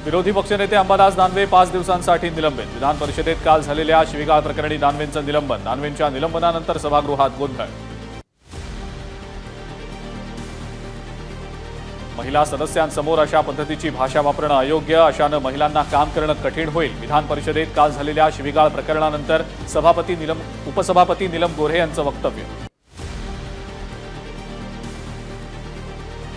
विरोधी पक्षनेते अंबादास दानवे 5 दिवसांसाठी निलंबित। विधान परिषदेत काल झालेल्या शिवीगाळ प्रकरणी दानवेंचं निलंबन। दानवेंच्या निलंबनानंतर सभागृहात गोंधळ। महिला सदस्यांसमोर अशा पद्धतीची भाषा वापरणं अयोग्य, अशानं महिलांना काम करणं कठीण होईल। विधान परिषदेत काल झालेल्या शिवीगाळ प्रकरणानंतर उपसभापती नीलम गोऱ्हे यांचं वक्तव्य।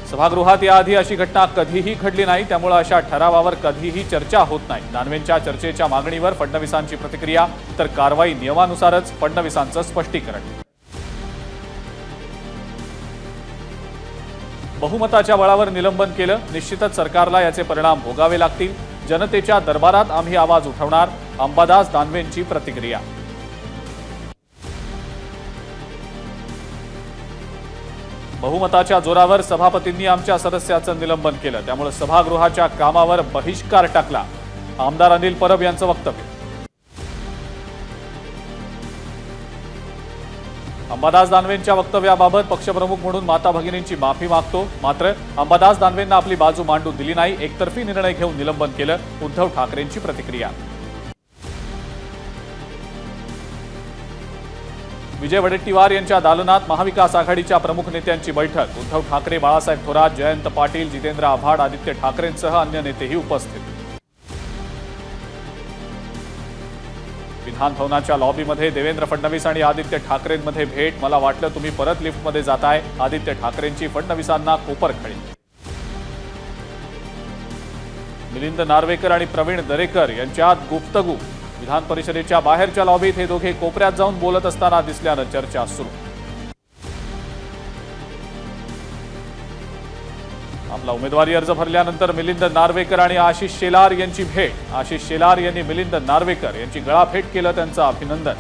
सभागृहात याआधी अशी घटना कधीही घडली नाही, त्यामुळे अशा ठरावावर कधीही चर्चा होत नाही। दानवेंच्या चर्चेच्या मागणीवर फडणवीसांची प्रतिक्रिया, तर कारवाई नियमानुसारच फडणवीसांचं स्पष्टीकरण। बहुमताच्या बळावर निलंबन केलं, निश्चितच सरकारला याचे परिणाम भोगावे लागतील। जनतेच्या दरबारात आम्ही आवाज उठवणार, अंबादास दानवेंची प्रतिक्रिया। बहुमताच्या जोरावर सभापतींनी आमच्या सदस्याचं निलंबन केलं, त्यामुळे सभागृहाच्या कामावर बहिष्कार टाकला। आमदार अनिल परब यांचं वक्तव्य। अंबादास दानवेंच्या वक्तव्याबाबत पक्षप्रमुख म्हणून माता भगिनींची माफी मागतो, मात्र अंबादास दानवेंना आपली बाजू मांडू दिली नाही, एकतर्फी निर्णय घेऊन निलंबन केलं। उद्धव ठाकरेंची प्रतिक्रिया। विजय वडेट्टीवार यांच्या दालनात महाविकास आघाडीच्या प्रमुख नेत्यांची बैठक। उद्धव ठाकरे, बाळासाहेब थोरात, जयंत पाटील, जितेंद्र आव्हाड, आदित्य ठाकरेंसह अन्य नेतेही उपस्थित। विधान भवनाच्या लॉबीमध्ये देवेंद्र फडणवीस आणि आदित्य ठाकरेंमध्ये भेट। मला वाटलं तुम्ही परत लिफ्टमध्ये जाताय, आदित्य ठाकरेंची फडणवीसांना कोपरखळी। मिलिंद नार्वेकर आणि प्रवीण दरेकर यांच्यात गुप्तगू। विधान परिषदेच्या बाहेरच्या लॉबीत हे दोघे कोपऱ्यात जाऊन बोलत असताना दिसल्यानं चर्चा सुरू। आपला उमेदवारी अर्ज भरल्यानंतर मिलिंद नार्वेकर आणि आशिष शेलार यांची भेट। आशिष शेलार यांनी मिलिंद नार्वेकर यांची गळाभेट केलं, त्यांचं अभिनंदन।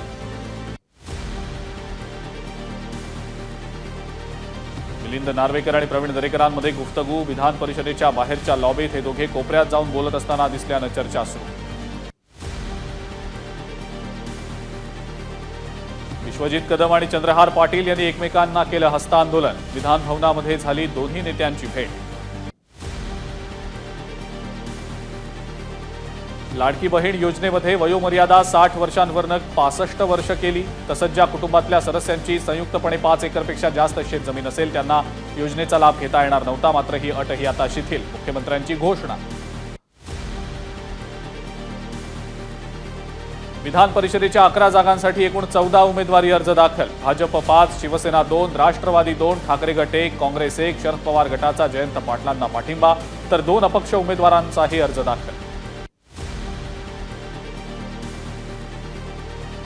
मिलिंद नार्वेकर आणि प्रवीण दरेकरांमध्ये गुफ्तगू। विधान परिषदेच्या बाहेरच्या लॉबीत हे दोघे कोपऱ्यात जाऊन बोलत असताना दिसल्यानं चर्चा सुरू। विश्वजित कदम आणि चंद्रहार पाटील यांनी एकमेकांना केलं हस्तांदोलन। विधान भवनामध्ये झाली दोन्ही नेत्यांची भेट। लाडकी बहीण योजनेमध्ये वयोमर्यादा 60 वर्षांवरनं 65 वर्ष केली। तसंच ज्या कुटुंबातल्या सदस्यांची संयुक्तपणे 5 एकरपेक्षा जास्त शेतजमीन असेल त्यांना योजनेचा लाभ घेता येणार नव्हता, मात्र ही अटही आता शिथिल। मुख्यमंत्र्यांची घोषणा। विधान परिषदेच्या 11 जागांसाठी एकूण 14 उमेदवारी अर्ज दाखल। भाजप 5, शिवसेना 2, राष्ट्रवादी 2, ठाकरे गट 1, काँग्रेस 1, शरद पवार गटाचा जयंत पाटलांना पाठिंबा, तर 2 अपक्ष उमेदवारांचाही अर्ज दाखल।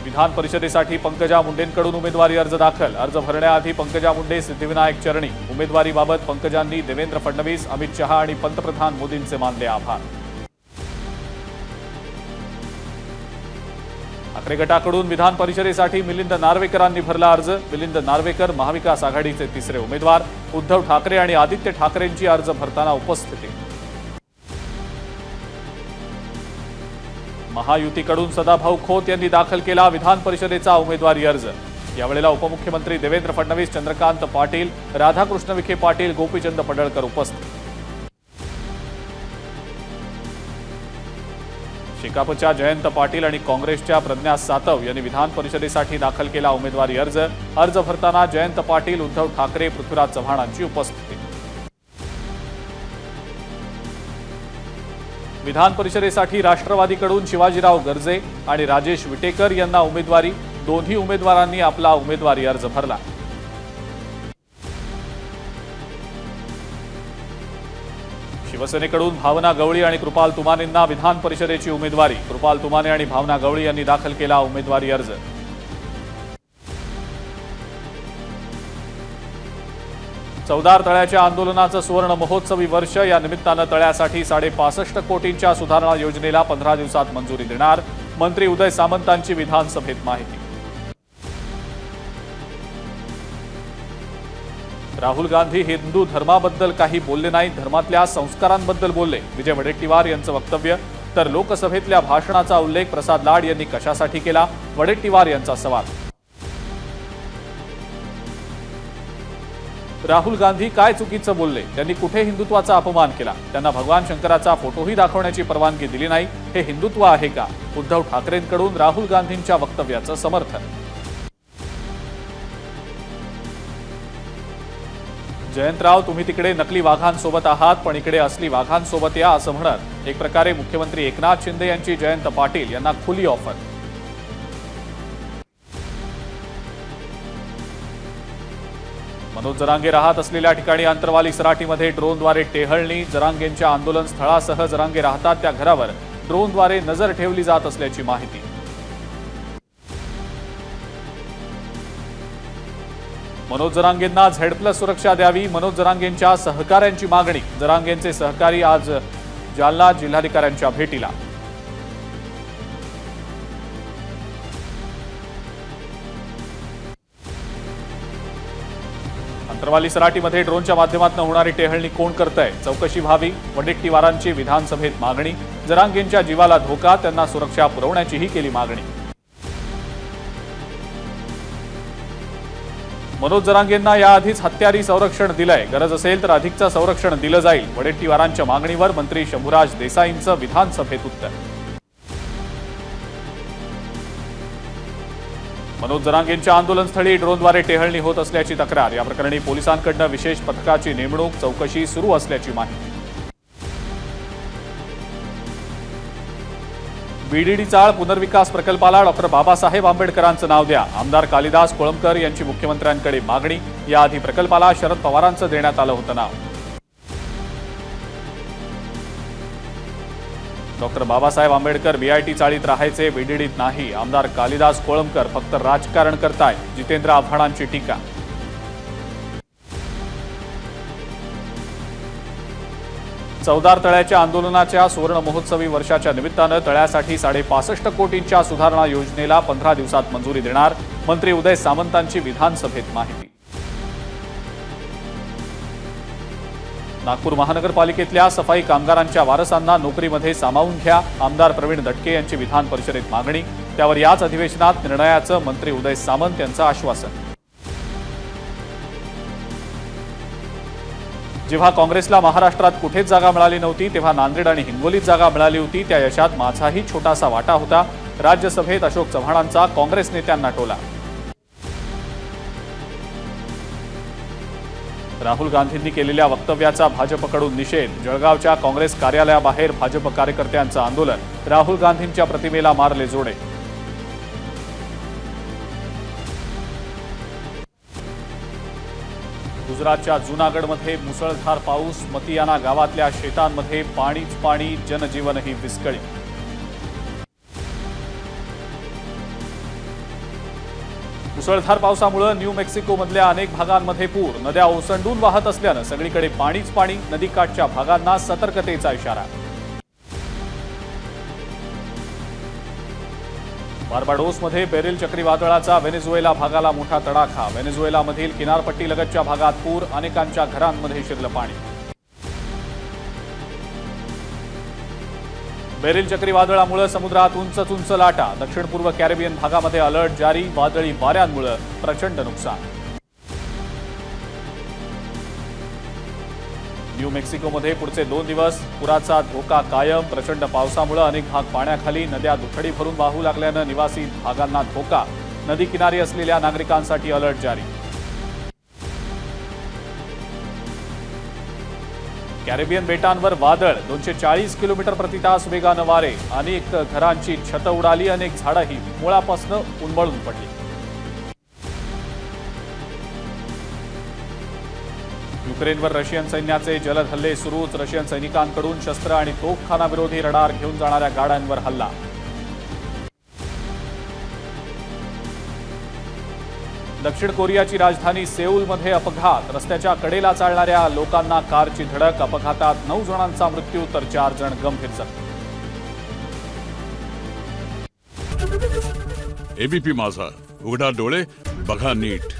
विधान परिषदेसाठी पंकजा मुंडेंकडून उमेदवारी अर्ज दाखल। अर्ज भरण्याआधी पंकजा मुंडे, सिद्धिविनायक चरणी। उमेदवारीबाबत पंकजांनी देवेंद्र फडणवीस, अमित शहा आणि पंतप्रधान मोदींचे मानले आभार। ठाकरे गटाकडून विधान परिषदेसाठी मिलिंद नार्वेकरांनी भरला अर्ज। मिलिंद नार्वेकर महाविकास आघाडीचे तिसरे उमेदवार। उद्धव ठाकरे आणि आदित्य ठाकरेंची अर्ज भरताना उपस्थिती। महायुतीकडून सदाभाऊ खोत यांनी दाखल केला विधान परिषदेचा उमेदवारी अर्ज। यावेळेला उपमुख्यमंत्री देवेंद्र फडणवीस, चंद्रकांत पाटील, राधाकृष्ण विखे पाटील, गोपीचंद पडळकर उपस्थित। शेकापच्या जयंत पाटील आणि काँग्रेसच्या प्रज्ञा सातव यांनी विधान परिषदेसाठी दाखल केला उमेदवारी अर्ज। अर्ज भरताना जयंत पाटील, उद्धव ठाकरे, पृथ्वीराज चव्हाणांची उपस्थिती। विधान परिषदेसाठी राष्ट्रवादीकडून शिवाजीराव गर्जे आणि राजेश विटेकर यांना उमेदवारी। दोन्ही उमेदवारांनी आपला उमेदवारी अर्ज भरला। शिवसेनेकडून भावना गवळी आणि कृपाल तुमानेंना विधान परिषदेची उमेदवारी। कृपाल तुमाने आणि भावना गवळी यांनी दाखल केला उमेदवारी अर्ज। चौदार तळ्याच्या आंदोलनाचं सुवर्ण महोत्सवी वर्ष। या निमित्तानं तळ्यासाठी 65.5 कोटींच्या सुधारणा योजनेला 15 दिवसात मंजुरी देणार। मंत्री उदय सामंतांची विधानसभेत माहिती। राहुल गांधी हिंदू धर्माबद्दल काही बोलले नाही, धर्मातल्या संस्कारांबद्दल बोलले। विजय वडेट्टीवार यांचं वक्तव्य, तर लोकसभेतल्या भाषणाचा उल्लेख प्रसाद लाड यांनी कशासाठी केला, वडेट्टीवार यांचा सवाल। राहुल गांधी काय चुकीचं बोलले? त्यांनी कुठे हिंदुत्वाचा अपमान केला? त्यांना भगवान शंकराचा फोटोही दाखवण्याची परवानगी दिली नाही. हे हिंदुत्व आहे का? उद्धव ठाकरेंकडून राहुल गांधींच्या वक्तव्याचं समर्थन. जयंतराव, तुम्ही तिकडे नकली वाघांसोबत आहात, पण इकडे असली वाघांसोबत या, असं म्हणत एक प्रकारे मुख्यमंत्री एकनाथ शिंदे यांची जयंत पाटील यांना खुली ऑफर. मनोज जरांगे राहत असलेल्या ठिकाणी अंतरवाली सराटीमध्ये ड्रोनद्वारे टेहळणी. जरांगेंच्या आंदोलन स्थळासह जरांगे राहतात त्या घरावर ड्रोनद्वारे नजर ठेवली जात असल्याची माहिती. मनोज जरांगेंना Z+ सुरक्षा द्यावी, मनोज जरांगेंच्या सहकाऱ्यांची मागणी. जरांगेंचे सहकारी आज जालना जिल्हाधिकाऱ्यांच्या भेटीला. अंतरवाली सराटीमध्ये ड्रोनच्या माध्यमातून होणारी टेहळणी कोण करतंय? चौकशी व्हावी. वडेट्टीवारांची विधानसभेत मागणी. जरांगेंच्या जीवाला धोका, त्यांना सुरक्षा पुरवण्याचीही केली मागणी. मनोज जरांगेंना याआधीच हत्यारी संरक्षण दिलंय, गरज असेल तर अधिकचं संरक्षण दिलं जाईल. वडेट्टीवारांच्या मागणीवर मंत्री शंभूराज देसाईंचं विधानसभेत उत्तर. मनोज जरांगेंच्या आंदोलनस्थळी ड्रोनद्वारे टेहळणी होत असल्याची तक्रार. या प्रकरणी पोलिसांकडून विशेष पथकाची नेमणूक, चौकशी सुरू असल्याची माहिती. बीडीडी चाळ पुनर्विकास प्रकल्पाला डॉक्टर बाबासाहेब आंबेडकरांचं नाव द्या. आमदार कालिदास कोळंबकर यांची मुख्यमंत्र्यांकडे मागणी. याआधी प्रकल्पाला शरद पवारांचं देण्यात आलं होतं नाव. डॉक्टर बाबासाहेब आंबेडकर BIT चाळीत राहायचे, बीडीडीत नाही. आमदार कालिदास कोळंबकर फक्त राजकारण करताय. जितेंद्र आव्हाडांची टीका. चौदार तळ्याच्या आंदोलनाच्या सुवर्ण महोत्सवी वर्षाच्या निमित्तानं तळ्यासाठी 65.5 कोटींच्या सुधारणा योजनेला 15 दिवसात मंजुरी देणार. मंत्री उदय सामंतांची विधानसभेत माहिती. नागपूर महानगरपालिकेतल्या सफाई कामगारांच्या वारसांना नोकरीमध्ये सामावून घ्या. आमदार प्रवीण दटके यांची विधान परिषदेत मागणी. त्यावर याच अधिवेशनात निर्णयाचं मंत्री उदय सामंत यांचं आश्वासन. जेव्हा काँग्रेसला महाराष्ट्रात कुठेच जागा मिळाली नव्हती, तेव्हा नांदेड आणि हिंगोलीत जागा मिळाली होती. त्या यशात माझाही छोटासा वाटा होता. राज्यसभेत अशोक चव्हाणांचा काँग्रेस नेत्यांना टोला. राहुल गांधींनी केलेल्या वक्तव्याचा भाजपकडून निषेध. जळगावच्या काँग्रेस कार्यालयाबाहेर भाजप कार्यकर्त्यांचं आंदोलन. राहुल गांधींच्या प्रतिमेला मारले जोडे. गुजरातच्या जुनागडमध्ये मुसळधार पाऊस. मतियाना गावातल्या शेतांमध्ये पाणीच पाणी, जनजीवनही विस्कळीत. मुसळधार पावसामुळे न्यू मेक्सिकोमधल्या अनेक भागांमध्ये पूर. नद्या ओसंडून वाहत असल्यानं सगळीकडे पाणीच पाणी. नदीकाठच्या भागांना सतर्कतेचा इशारा. बार्बाडोसमध्ये बेरिल चक्रीवादळाचा व्हेनेझुएला भागाला मोठा तडाखा. व्हेनेझुएलामधील किनारपट्टीलगतच्या भागात पूर. अनेकांच्या घरांमध्ये शिरलं पाणी. बेरिल चक्रीवादळामुळे समुद्रात उंच लाटा. दक्षिण पूर्व कॅरिबियन भागामध्ये अलर्ट जारी. वादळी वाऱ्यांमुळे प्रचंड नुकसान. न्यू मेक्सिकोमध्ये पुढचे 2 दिवस पुराचा धोका कायम. प्रचंड पावसामुळे अनेक भाग पाण्याखाली. नद्या दुथडी भरून वाहू लागल्यानं निवासी भागांना धोका. नदी किनारी असलेल्या नागरिकांसाठी अलर्ट जारी. कॅरिबियन बेटांवर वादळ. 240 किलोमीटर प्रति तास वेगानं वारे. अनेक घरांची छतं उडाली. अनेक झाडंही मुळापासून उन्मळून पडली. युक्रेनवर रशियन सैन्याचे जलद हल्ले सुरूच. रशियन सैनिकांकडून शस्त्र आणि तोफखाना विरोधी रडार घेऊन जाणाऱ्या गाड्यांवर हल्ला. दक्षिण कोरियाची राजधानी सेऊलमध्ये अपघात. रस्त्याच्या कडेला चालणाऱ्या लोकांना कारची धडक. अपघातात 9 जणांचा मृत्यू तर 4 जण गंभीर जखमी. एबीपी माझा, उघडा डोळे बघा नीट.